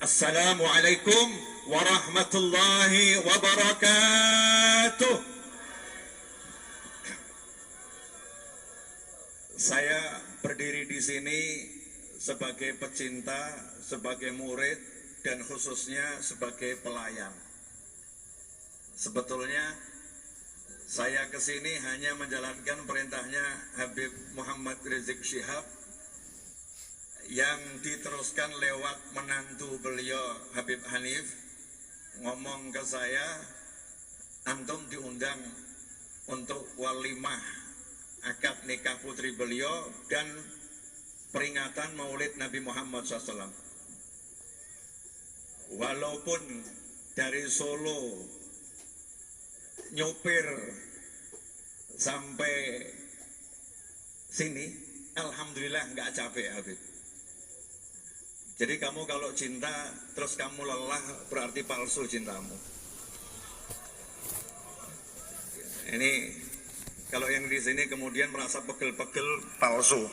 Assalamualaikum warahmatullahi wabarakatuh. Saya berdiri di sini sebagai pecinta, sebagai murid, dan khususnya sebagai pelayan. Sebetulnya saya ke sini hanya menjalankan perintahnya Habib Muhammad Rizik Syihab yang diteruskan lewat menantu beliau Habib Hanif. Ngomong ke saya, antum diundang untuk walimah akad nikah putri beliau dan peringatan maulid Nabi Muhammad SAW. Walaupun dari Solo nyopir sampai sini, alhamdulillah nggak capek Habib. Jadi kamu kalau cinta terus kamu lelah berarti palsu cintamu. Ini kalau yang di sini kemudian merasa pegel-pegel, palsu.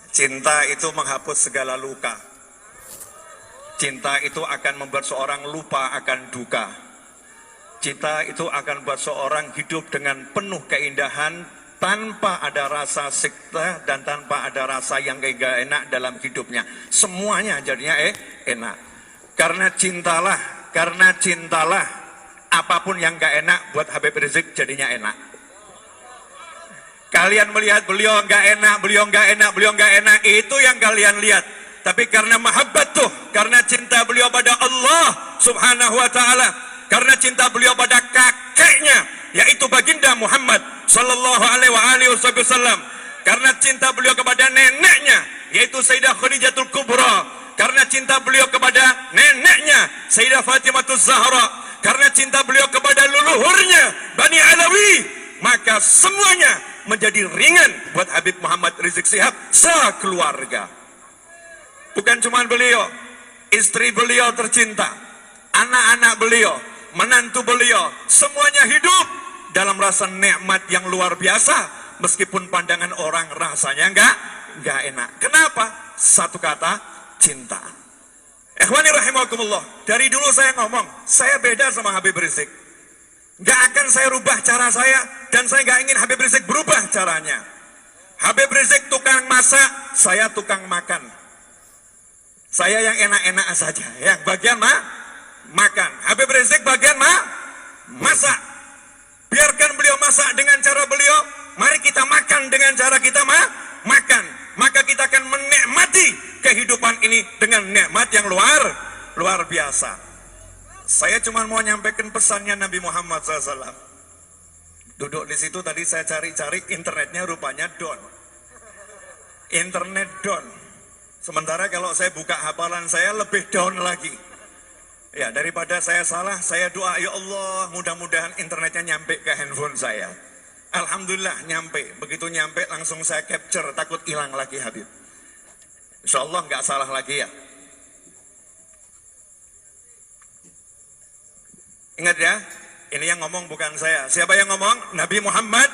Cinta itu menghapus segala luka. Cinta itu akan membuat seorang lupa akan duka. Cinta itu akan membuat seorang hidup dengan penuh keindahan tanpa ada rasa sikta dan tanpa ada rasa yang gak enak dalam hidupnya. Semuanya jadinya enak. Karena cintalah apapun yang gak enak buat Habib Rizik jadinya enak. Kalian melihat beliau gak enak, beliau gak enak, itu yang kalian lihat. Tapi karena mahabbat tuh, karena cinta beliau pada Allah subhanahu wa ta'ala, karena cinta beliau pada kakeknya, yaitu baginda Muhammad sallallahu alaihi wasallam, karena cinta beliau kepada neneknya, yaitu Sayyidah Khadijatul Kubra, karena cinta beliau kepada neneknya Sayyidah Fatimahuz Zahra, karena cinta beliau kepada leluhurnya Bani Alawi, maka semuanya menjadi ringan buat Habib Muhammad Rizik Syihab sekeluarga. Bukan cuma beliau, istri beliau tercinta, anak-anak beliau, menantu beliau, semuanya hidup dalam rasa nikmat yang luar biasa, meskipun pandangan orang rasanya enggak enak. Kenapa? Satu kata, cinta. Ikhwani rahimakumullah, dari dulu saya ngomong, saya beda sama Habib Rizik. Enggak akan saya rubah cara saya, dan saya enggak ingin Habib Rizik berubah caranya. Habib Rizik tukang masak, saya tukang makan. Saya yang enak-enak saja, yang bagian makan. Habib Rizik bagian masak. Biarkan beliau masak dengan cara beliau, mari kita makan dengan cara kita makan. Maka kita akan menikmati kehidupan ini dengan nikmat yang luar biasa. Saya cuma mau nyampaikan pesannya Nabi Muhammad SAW. Duduk di situ tadi saya cari-cari, internetnya rupanya down. Internet down. Sementara kalau saya buka hafalan saya lebih down lagi. Ya, daripada saya salah, saya doa, ya Allah, mudah-mudahan internetnya nyampe ke handphone saya. Alhamdulillah nyampe. Begitu nyampe langsung saya capture, takut hilang lagi Habib. Insya Allah nggak salah lagi ya. Ingat ya, ini yang ngomong bukan saya. Siapa yang ngomong? Nabi Muhammad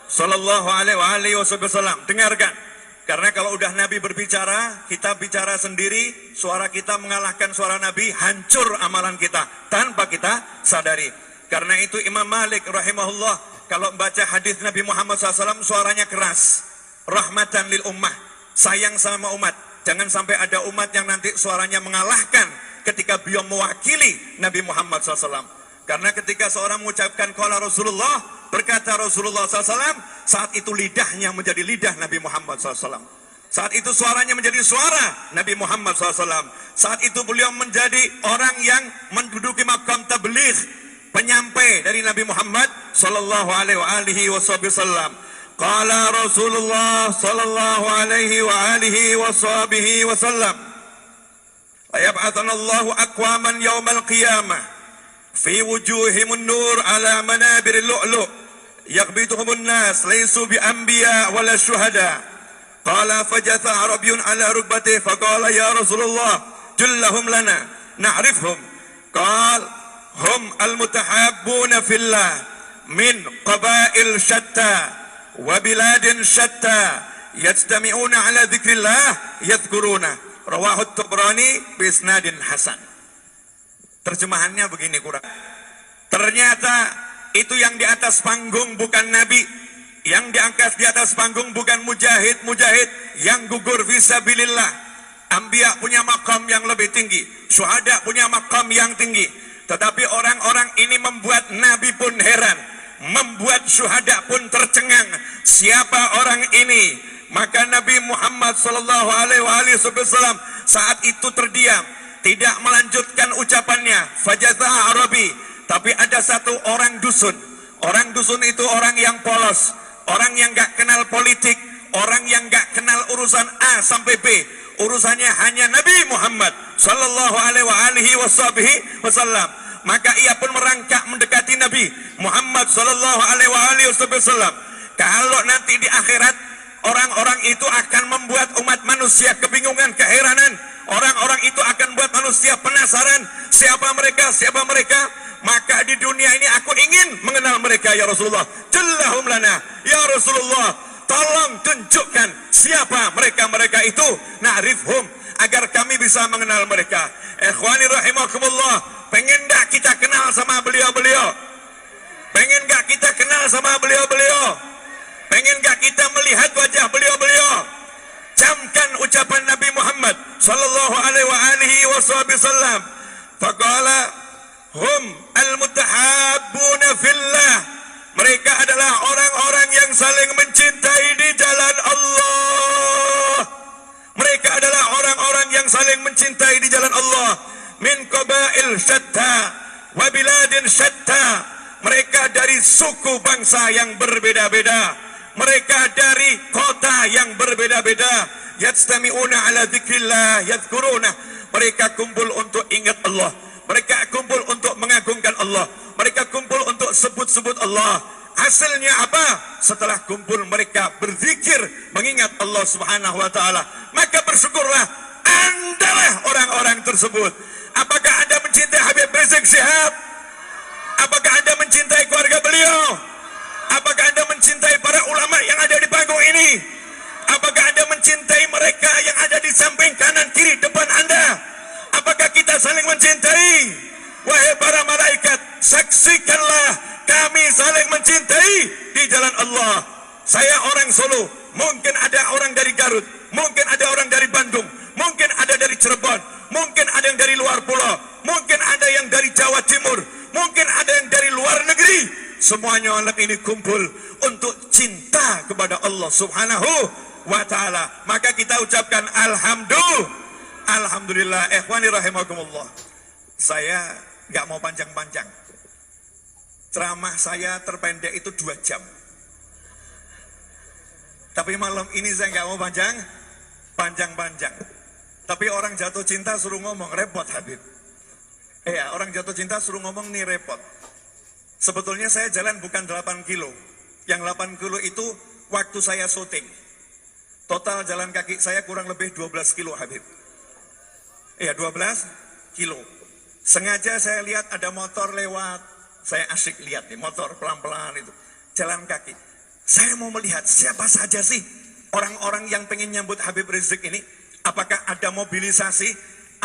sallallahu alaihi wasallam. Dengarkan. Karena kalau udah Nabi berbicara, kita bicara sendiri, suara kita mengalahkan suara Nabi, hancur amalan kita tanpa kita sadari. Karena itu Imam Malik rahimahullah, kalau membaca hadis Nabi Muhammad SAW, suaranya keras. Rahmatan lil ummah, sayang sama umat. Jangan sampai ada umat yang nanti suaranya mengalahkan ketika beliau mewakili Nabi Muhammad SAW. Karena ketika seorang mengucapkan qala Rasulullah, berkata Rasulullah SAW, saat itu lidahnya menjadi lidah Nabi Muhammad SAW. Saat itu suaranya menjadi suara Nabi Muhammad SAW. Saat itu beliau menjadi orang yang menduduki maqam tabligh, penyampai dari Nabi Muhammad sallallahu alaihi wasallam. Qala Rasulullah sallallahu alaihi wasallam, ayab'atsanallahu aqwaman yaumal qiyamah fi wujuhimun nur ala manabiril lu'lu' yaqbituhumun nas laysu bi anbiya wala syuhada. Qala fajatha arabiyyun ala rukbatihi faqala ya Rasulullah jullahum lana na'rifhum. Qala hum al-mutahabbuna fillah min qabail shatta wa biladin shatta yajtami'una ala dzikrillah yadhkuruna Rawahut Tabrani bisnadin hasan. Terjemahannya begini kurang. Ternyata itu yang di atas panggung bukan nabi, yang diangkat di atas panggung bukan mujahid yang gugur fisabilillah. Anbiya punya makam yang lebih tinggi, syuhada punya makam yang tinggi. Tetapi orang-orang ini membuat nabi pun heran, membuat syuhada pun tercengang. Siapa orang ini? Maka Nabi Muhammad sallallahu alaihi wasallam saat itu terdiam, tidak melanjutkan ucapannya. Fajazah Arabi, tapi ada satu orang dusun. Orang dusun itu orang yang polos, orang yang gak kenal politik, orang yang gak kenal urusan A sampai B. Urusannya hanya Nabi Muhammad sallallahu alaihi wasallam. Maka ia pun merangkak mendekati Nabi Muhammad sallallahu alaihi wasallam. Kalau nanti di akhirat orang-orang itu akan membuat umat manusia kebingungan, keheranan. Orang-orang itu akan membuat manusia penasaran. Siapa mereka? Siapa mereka? Maka di dunia ini aku ingin mengenal mereka ya Rasulullah. Jallahum lana ya Rasulullah. Tolong tunjukkan siapa mereka-mereka itu. Na'rifhum, agar kami bisa mengenal mereka. Ikhwani rahimakumullah, pengen gak kita kenal sama beliau-beliau? Pengen gak kita kenal sama beliau-beliau? Pengen gak kita melihat wajah beliau-beliau? Camkan ucapan Nabi Muhammad sallallahu alaihi wasallam. Faqala hum al-mutahabbuna fillah. Mereka adalah orang-orang yang saling mencintai di jalan Allah. Mereka adalah orang-orang yang saling mencintai di jalan Allah. Min qabail syatta wa biladin syatta. Mereka dari suku bangsa yang berbeda-beda. Mereka dari kota yang berbeda-beda. Yajtami'una ala dzikrillah yadhkuruna. Mereka kumpul untuk ingat Allah. Mereka kumpul untuk mengagungkan Allah. Mereka kumpul untuk sebut-sebut Allah. Hasilnya apa? Setelah kumpul mereka berzikir, mengingat Allah Subhanahu wa taala. Maka bersyukurlah, Andalah orang-orang tersebut. Apakah Anda mencintai Habib Rizik Syihab? Apakah Anda mencintai keluarga beliau? Apakah Anda mencintai para ulama yang ada di panggung ini? Apakah Anda mencintai mereka yang ada di samping, kanan, kiri, depan Anda? Apakah kita saling mencintai? Wahai para malaikat, saksikanlah kami saling mencintai di jalan Allah. Saya orang Solo, mungkin ada orang dari Garut, mungkin ada orang dari Bandung, mungkin ada dari Cirebon, mungkin ada yang dari luar pulau, mungkin ada yang dari Jawa Timur, mungkin ada yang dari luar negeri. Semuanya alam ini kumpul untuk cinta kepada Allah Subhanahu wa ta'ala. Maka kita ucapkan Alhamdulillah. Ikhwani rahimakumullah. Saya gak mau panjang-panjang. Ceramah saya terpendek itu 2 jam. Tapi malam ini saya gak mau panjang-panjang. Tapi orang jatuh cinta suruh ngomong, repot Habib. Orang jatuh cinta suruh ngomong nih repot. Sebetulnya saya jalan bukan 8 kilo. Yang 8 kilo itu waktu saya syuting. Total jalan kaki saya kurang lebih 12 kilo Habib. 12 kilo. Sengaja saya lihat ada motor lewat. Saya asyik lihat nih motor pelan-pelan itu. Jalan kaki. Saya mau melihat siapa saja sih orang-orang yang pengen nyambut Habib Rizik ini. Apakah ada mobilisasi?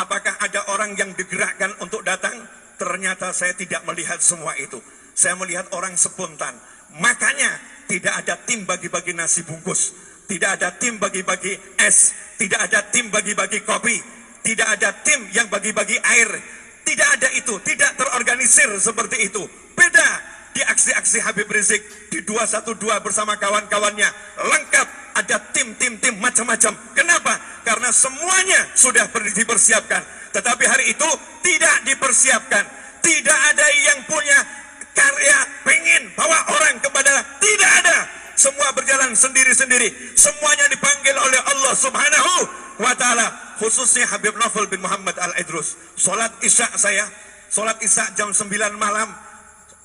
Apakah ada orang yang digerakkan untuk datang? Ternyata saya tidak melihat semua itu. Saya melihat orang spontan. Makanya tidak ada tim bagi-bagi nasi bungkus. Tidak ada tim bagi-bagi es. Tidak ada tim bagi-bagi kopi. Tidak ada tim yang bagi-bagi air. Tidak ada itu. Tidak terorganisir seperti itu. Beda di aksi-aksi Habib Rizik di 212 bersama kawan-kawannya. Lengkap, ada tim-tim macam-macam. Kenapa? Karena semuanya sudah dipersiapkan. Tetapi hari itu tidak dipersiapkan. Tidak ada yang punya karya pengen bawa orang kepada, tidak ada. Semua berjalan sendiri-sendiri. Semuanya dipanggil oleh Allah Subhanahu wa ta'ala. Khususnya Habib Novel bin Muhammad Al-Idrus. Salat Isya saya, salat Isya jam 9 malam.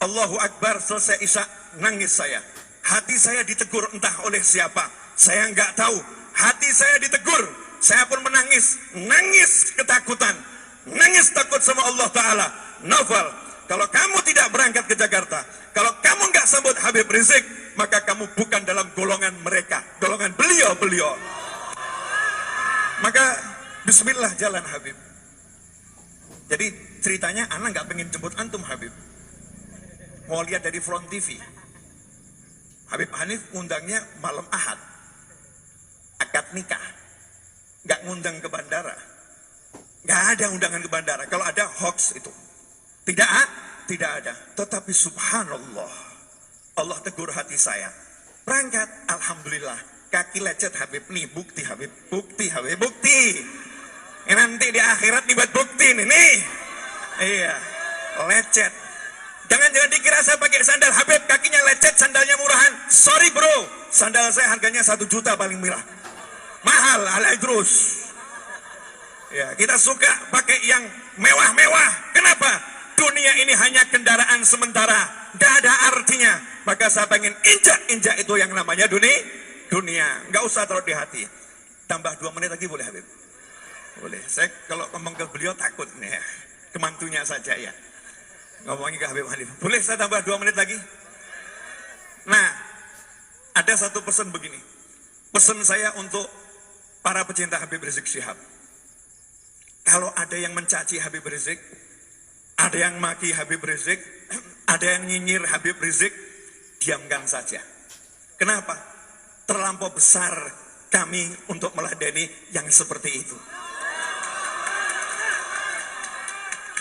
Allahu Akbar, selesai Isya, nangis saya. Hati saya ditegur entah oleh siapa. Saya nggak tahu. Hati saya ditegur. Saya pun menangis. Nangis ketakutan. Nangis takut sama Allah Ta'ala. Novel, kalau kamu tidak berangkat ke Jakarta, kalau kamu nggak sambut Habib Rizik, maka kamu bukan dalam golongan mereka, golongan beliau-beliau. Maka Bismillah jalan Habib. Jadi ceritanya anak nggak pengen jemput antum Habib. Mau lihat dari front TV. Habib Hanif undangnya malam Ahad. Akad nikah. Nggak ngundang ke bandara. Nggak ada undangan ke bandara. Kalau ada hoax itu. Tidak ada. Tetapi subhanallah. Allah tegur hati saya. Berangkat. Alhamdulillah. Kaki lecet Habib nih. Bukti Habib. Bukti Habib. Bukti. Nanti di akhirat dibuat bukti nih. Iya. Lecet. Jangan dikira saya pakai sandal Habib. Kakinya lecet. Sandalnya murahan. Sorry bro. Sandal saya harganya 1 juta paling murah. Mahal. Al-Idrus. Ya, kita suka pakai yang mewah-mewah. Kenapa? Dunia ini hanya kendaraan sementara. Gak ada artinya. Maka saya pengen injak itu yang namanya dunia. Gak usah taruh di hati. Tambah 2 menit lagi boleh Habib? Boleh. Saya kalau ngomong ke beliau takut nih ya. Kemantunya saja ya. Ngomongin ke Habib Hanif. Boleh saya tambah 2 menit lagi? Nah, ada satu pesan begini. Pesan saya untuk para pecinta Habib Rizik Syihab. Kalau ada yang mencaci Habib Rizik, ada yang maki Habib Rizik, ada yang nyinyir Habib Rizik, diamkan saja. Kenapa? Terlampau besar kami untuk meladeni yang seperti itu.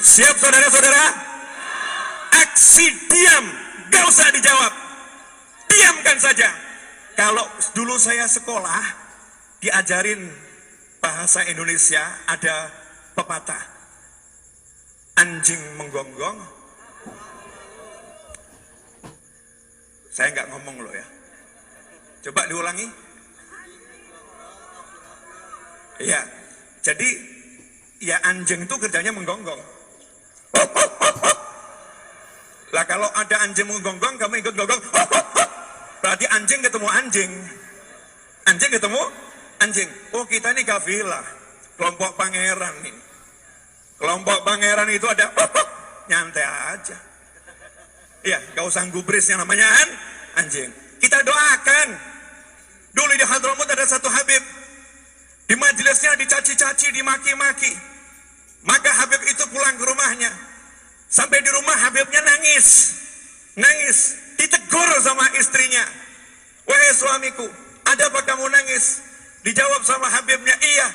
Siap saudara-saudara? Aksi diam, gak usah dijawab. Diamkan saja. Kalau dulu saya sekolah, diajarin bahasa Indonesia, ada pepatah. Anjing menggonggong. Saya nggak ngomong loh ya. Coba diulangi. Iya. Jadi ya anjing itu kerjanya menggonggong. Lah kalau ada anjing menggonggong, kamu ikut gonggong. Berarti anjing ketemu anjing. Anjing ketemu anjing. Oh kita ini kafilah. Kelompok pangeran ini. Kelompok pangeran itu ada nyantai aja. Ya, gak usah gubris yang namanya anjing. Kita doakan. Dulu di Hadramut ada satu Habib. Di majelisnya dicaci-caci, dimaki-maki. Maka Habib itu pulang ke rumahnya. Sampai di rumah Habibnya nangis. Ditegur sama istrinya. Wahai suamiku, ada apa kamu nangis? Dijawab sama Habibnya, iya.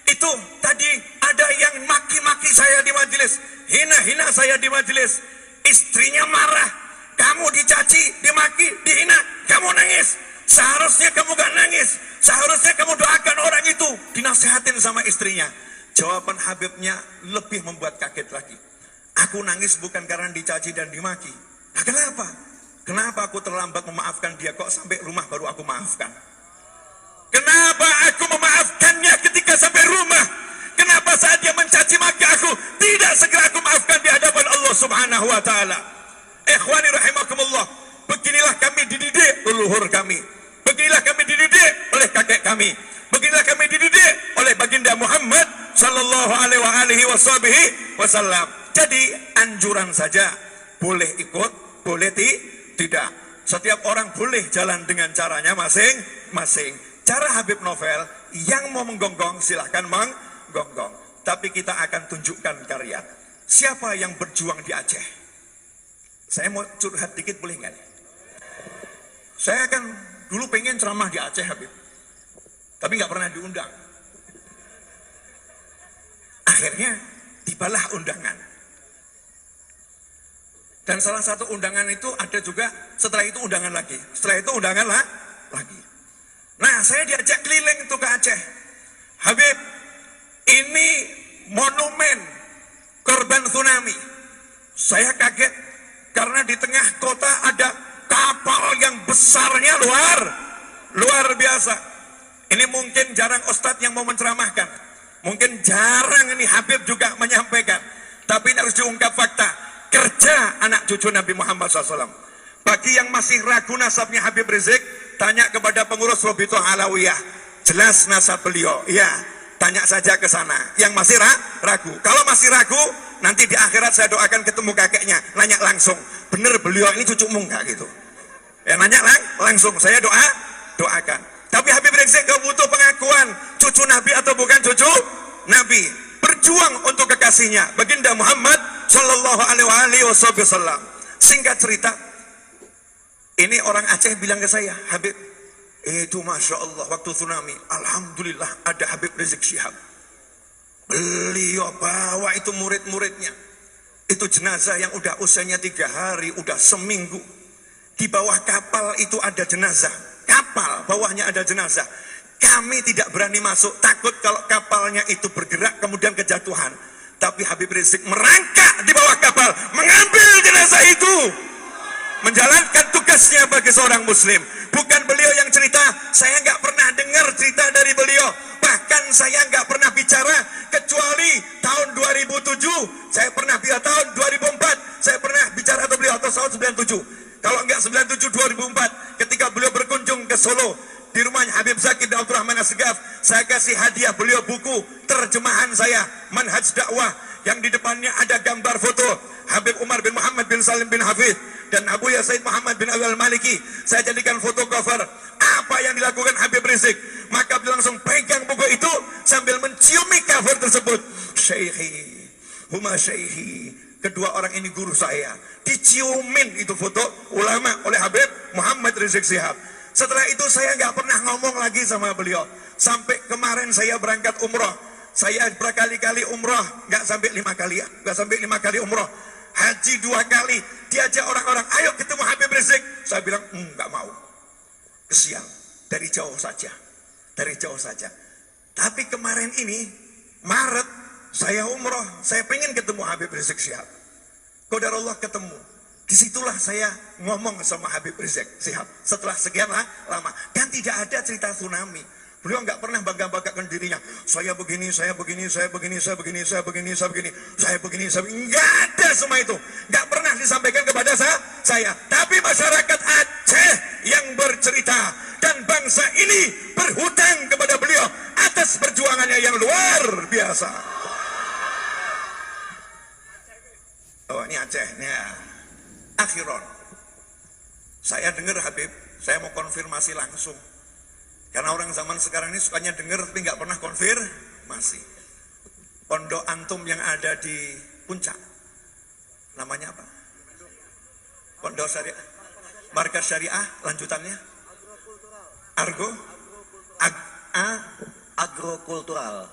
Itu tadi ada yang maki-maki saya di majelis. Hina-hina saya di majelis. Istrinya marah. Kamu dicaci, dimaki, dihina. Kamu nangis. Seharusnya kamu gak nangis. Seharusnya kamu doakan orang itu. Dinasihatin sama istrinya. Jawaban Habibnya lebih membuat kaget lagi. Aku nangis bukan karena dicaci dan dimaki. Nah, kenapa? Kenapa aku terlambat memaafkan dia? Kok sampai rumah baru aku maafkan? Kenapa aku memaafkannya ketika sampai rumah? Kenapa saat dia mencaci maki aku tidak segera aku maafkan di hadapan Allah Subhanahu wa taala? Ikhwani rahimakumullah, beginilah kami dididik leluhur kami. Beginilah kami dididik oleh kakek kami. Beginilah kami dididik oleh baginda Muhammad sallallahu alaihi wasallam. Jadi anjuran saja, boleh ikut, boleh tidak. Setiap orang boleh jalan dengan caranya masing-masing. Cara Habib Novel, yang mau menggonggong silahkan menggonggong. Tapi kita akan tunjukkan karya. Siapa yang berjuang di Aceh? Saya mau curhat dikit boleh nggak? Saya kan dulu pengen ceramah di Aceh Habib. Tapi nggak pernah diundang. Akhirnya tibalah undangan. Dan salah satu undangan itu ada juga, setelah itu undangan lagi. Setelah itu undangan lagi. Nah, saya diajak keliling itu ke Aceh. Habib, ini monumen korban tsunami. Saya kaget karena di tengah kota ada kapal yang besarnya luar biasa. Ini mungkin jarang ustadz yang mau menceramahkan. Mungkin jarang ini Habib juga menyampaikan. Tapi ini harus diungkap fakta. Kerja anak cucu Nabi Muhammad SAW. Bagi yang masih ragu nasabnya Habib Rizik, tanya kepada pengurus Robito Alawiyah. Jelas nasab beliau. Ya, tanya saja ke sana. Yang masih ragu. Kalau masih ragu, nanti di akhirat saya doakan ketemu kakeknya. Nanya langsung, bener beliau ini cucumu enggak gitu? Ya nanya langsung, saya doakan. Tapi Habib Rizik gak butuh pengakuan. Cucu Nabi atau bukan cucu Nabi berjuang untuk kekasihnya baginda Muhammad sallallahu alaihi wasallam. Singkat cerita, ini orang Aceh bilang ke saya, Habib, itu Masya Allah waktu tsunami, alhamdulillah ada Habib Rizik Syihab. Beliau bawa itu murid-muridnya. Itu jenazah yang udah usianya 3 hari, udah seminggu. Di bawah kapal itu ada jenazah. Kapal bawahnya ada jenazah. Kami tidak berani masuk, takut kalau kapalnya itu bergerak kemudian kejatuhan. Tapi Habib Rizik merangkak di bawah kapal, mengambil jenazah itu, menjalankan tugasnya bagi seorang muslim. Bukan beliau yang cerita, saya nggak pernah dengar cerita dari beliau. Bahkan saya nggak pernah bicara, kecuali tahun 2007, saya pernah bicara tahun 2004, saya pernah bicara atau beliau atau tahun 97. Kalau nggak 97, 2004, ketika beliau berkunjung ke Solo, di rumahnya Habib Zakir bin Abdurrahman Assegaf, saya kasih hadiah beliau buku terjemahan saya, Manhaj Dakwah, yang di depannya ada gambar foto Habib Umar bin Muhammad bin Salim bin Hafidh dan Abu Ya Said Muhammad bin Awal Maliki. Saya jadikan foto cover apa yang dilakukan Habib Rizik. Maka beliau langsung pegang buku itu sambil menciumi cover tersebut. Syekhi, huma syekhi, kedua orang ini guru saya. Diciumin itu foto ulama oleh Habib Muhammad Rizik Syihab. Setelah itu saya nggak pernah ngomong lagi sama beliau. Sampai kemarin saya berangkat umroh. Saya berkali-kali umroh, nggak sampai 5 kali ya, nggak sampai 5 kali umroh. Haji 2 kali, diajak orang-orang, ayo ketemu Habib Rizik. Saya bilang, nggak mau. Kesian, dari jauh saja, dari jauh saja. Tapi kemarin ini, Maret, saya umroh, saya pengen ketemu Habib Rizik Syihab. Qadarullah ketemu. Disitulah saya ngomong sama Habib Rizik Syihab setelah sekian lama. Dan tidak ada cerita tsunami. Beliau nggak pernah bangga-banggakan dirinya. Saya begini, saya begini, saya begini, saya begini, saya begini, saya begini, saya begini, saya begini. Nggak ada semua itu. Nggak pernah disampaikan kepada saya. Tapi masyarakat Aceh yang bercerita dan bangsa ini berhutang kepada beliau atas perjuangannya yang luar biasa. Oh, ini Aceh. Ya. Akhiron, saya dengar Habib, saya mau konfirmasi langsung. Karena orang zaman sekarang ini sukanya dengar tapi nggak pernah konfirmasi. Pondok antum yang ada di Puncak, namanya apa? Pondok Syariah, Markas Syariah, lanjutannya? Agrokultural,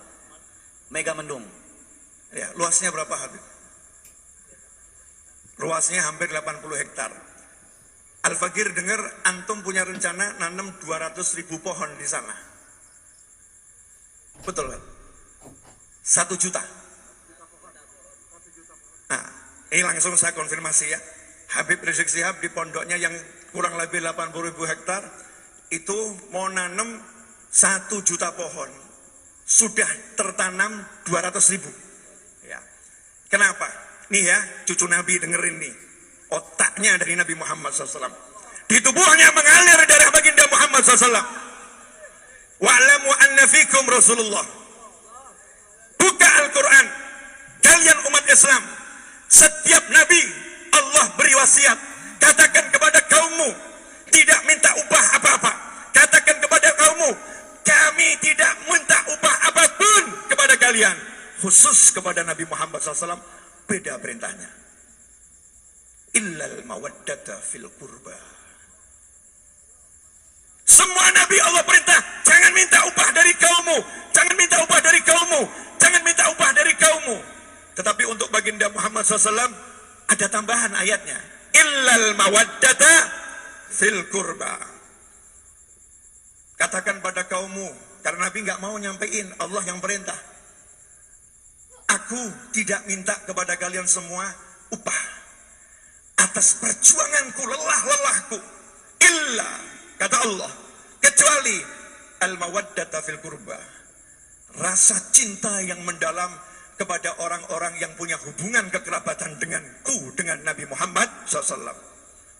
Mega Mendung. Ya, luasnya berapa Habib? Luasnya hampir 80 hektar. Al-Fakir dengar antum punya rencana nanam 200.000 pohon di sana. Betul kan? 1 juta. Nah, ini langsung saya konfirmasi ya. Habib Rizik Syihab di pondoknya yang kurang lebih 80.000 hektar itu mau nanam 1 juta pohon. Sudah tertanam 200.000. Ya. Kenapa? Nih ya, cucu Nabi dengerin nih. Otaknya dari Nabi Muhammad SAW. Di tubuhnya mengalir darah baginda Muhammad SAW. Wa'lamu anna fikum Rasulullah. Buka Al-Quran. Kalian umat Islam. Setiap Nabi Allah beri wasiat. Katakan kepada kaummu. Tidak minta upah apa-apa. Katakan kepada kaummu. Kami tidak minta upah apapun kepada kalian. Khusus kepada Nabi Muhammad SAW. Beda perintahnya. Illal mawaddata fil qurba. Semua Nabi Allah perintah, jangan minta upah dari kaummu, jangan minta upah dari kaummu, jangan minta upah dari kaummu. Tetapi untuk baginda Muhammad SAW ada tambahan ayatnya. Illal mawaddata fil qurba. Katakan pada kaummu, karena Nabi nggak mau nyampein, Allah yang perintah. Aku tidak minta kepada kalian semua upah atas perjuanganku, lelah-lelahku. Illa, kata Allah, kecuali al-mawaddata fil qurba. Rasa cinta yang mendalam kepada orang-orang yang punya hubungan kekerabatan denganku, dengan Nabi Muhammad SAW.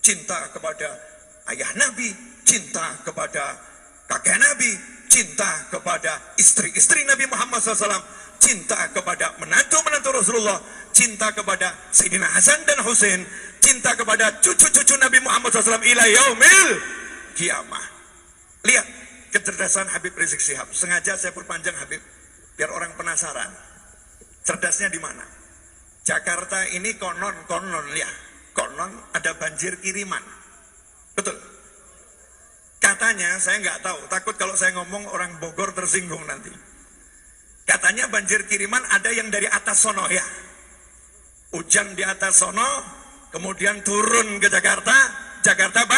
Cinta kepada ayah Nabi, cinta kepada kakek Nabi, cinta kepada istri-istri Nabi Muhammad SAW. Cinta kepada menantu-menantu Rasulullah, cinta kepada Sayyidina Hasan dan Husain, cinta kepada cucu-cucu Nabi Muhammad SAW ila yaumil kiamah. Lihat kecerdasan Habib Rizik Syihab. Sengaja saya perpanjang Habib, biar orang penasaran. Cerdasnya di mana? Jakarta ini konon ya, konon ada banjir kiriman. Betul? Katanya, saya nggak tahu, takut kalau saya ngomong orang Bogor tersinggung nanti. Katanya banjir kiriman ada yang dari atas sono ya. Hujan di atas sono, kemudian turun ke Jakarta, Jakarta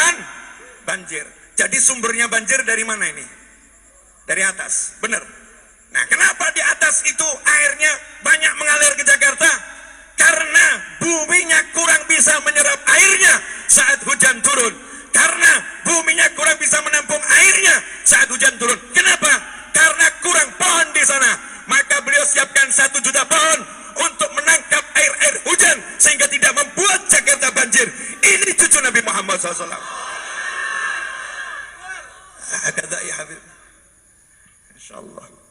banjir. Jadi sumbernya banjir dari mana ini? Dari atas, benar. Nah, kenapa di atas itu airnya banyak mengalir ke Jakarta? Karena buminya kurang bisa menyerap airnya saat hujan turun. Karena buminya kurang bisa menampung airnya saat hujan turun. Kenapa? Karena kurang pohon di sana. Maka beliau siapkan 1 juta pohon untuk menangkap air hujan sehingga tidak membuat Jakarta banjir. Ini cucu Nabi Muhammad SAW. Kata ya Habib. Insyaallah.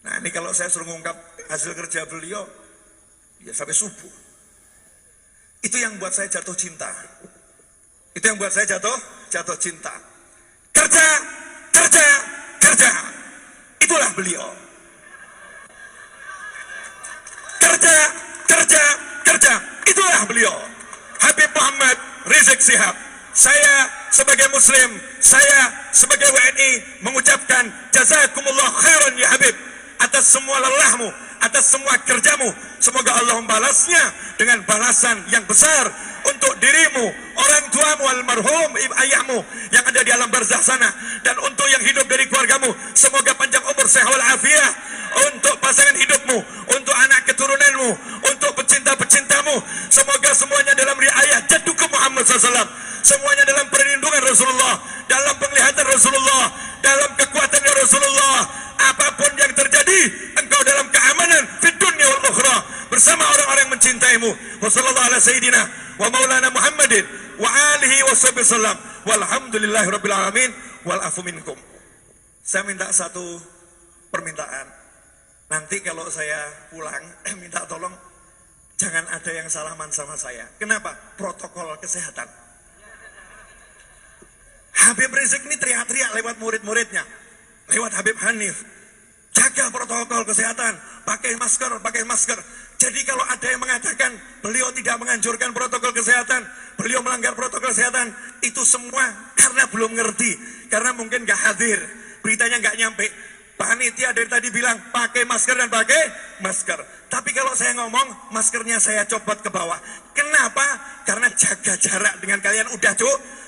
Nah, ini kalau saya suruh mengungkap hasil kerja beliau, ya sampai subuh. Itu yang buat saya jatuh cinta. Itu yang buat saya jatuh cinta. Kerja. Itulah beliau. Kerja. Itulah beliau. Habib Muhammad Rizik Shihab. Saya sebagai Muslim, saya sebagai WNI mengucapkan jazakumullah khairan ya Habib atas semua lelahmu, atas semua kerjamu. Semoga Allah membalasnya dengan balasan yang besar untuk dirimu, orang tuamu almarhum, ayahmu yang ada di alam barzah sana, dan untuk yang hidup dari keluargamu. Semoga panjang umur, sehat walafiat untuk pasangan hidupmu, untuk anak keturunanmu, untuk pecinta-pecintamu. Semoga semuanya dalam riayah jaddukum Muhammad SAW, semuanya dalam perlindungan Rasulullah, dalam penglihatan Rasulullah, dalam kekuatannya Rasulullah. Apapun yang terjadi, engkau dalam keamanan fid dunya wal ukhra bersama orang-orang yang mencintaimu. Wassallallahu ala sayyidina wa maulana Muhammadin wa alihi washabihi sallam walhamdulillahi rabbil alamin wal afu minkum. Saya minta satu permintaan. Nanti kalau saya pulang minta tolong jangan ada yang salaman sama saya. Kenapa? Protokol kesehatan. Habib Rizik ini teriak-teriak lewat murid-muridnya, lewat Habib Hanif, jaga protokol kesehatan, pakai masker. Jadi kalau ada yang mengatakan beliau tidak menganjurkan protokol kesehatan, beliau melanggar protokol kesehatan, itu semua karena belum ngerti, karena mungkin nggak hadir, beritanya nggak nyampe. Panitia dari tadi bilang pakai masker dan pakai masker. Tapi kalau saya ngomong, maskernya saya copot ke bawah. Kenapa? Karena jaga jarak dengan kalian udah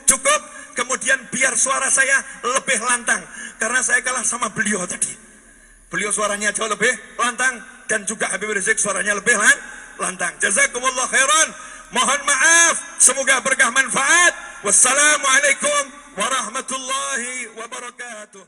cukup. Kemudian biar suara saya lebih lantang, karena saya kalah sama beliau tadi. Beliau suaranya jauh lebih lantang, dan juga Habib Rizik suaranya lebih lantang. Jazakumullah khairan. Mohon maaf, semoga berkah manfaat. Wassalamualaikum warahmatullahi wabarakatuh.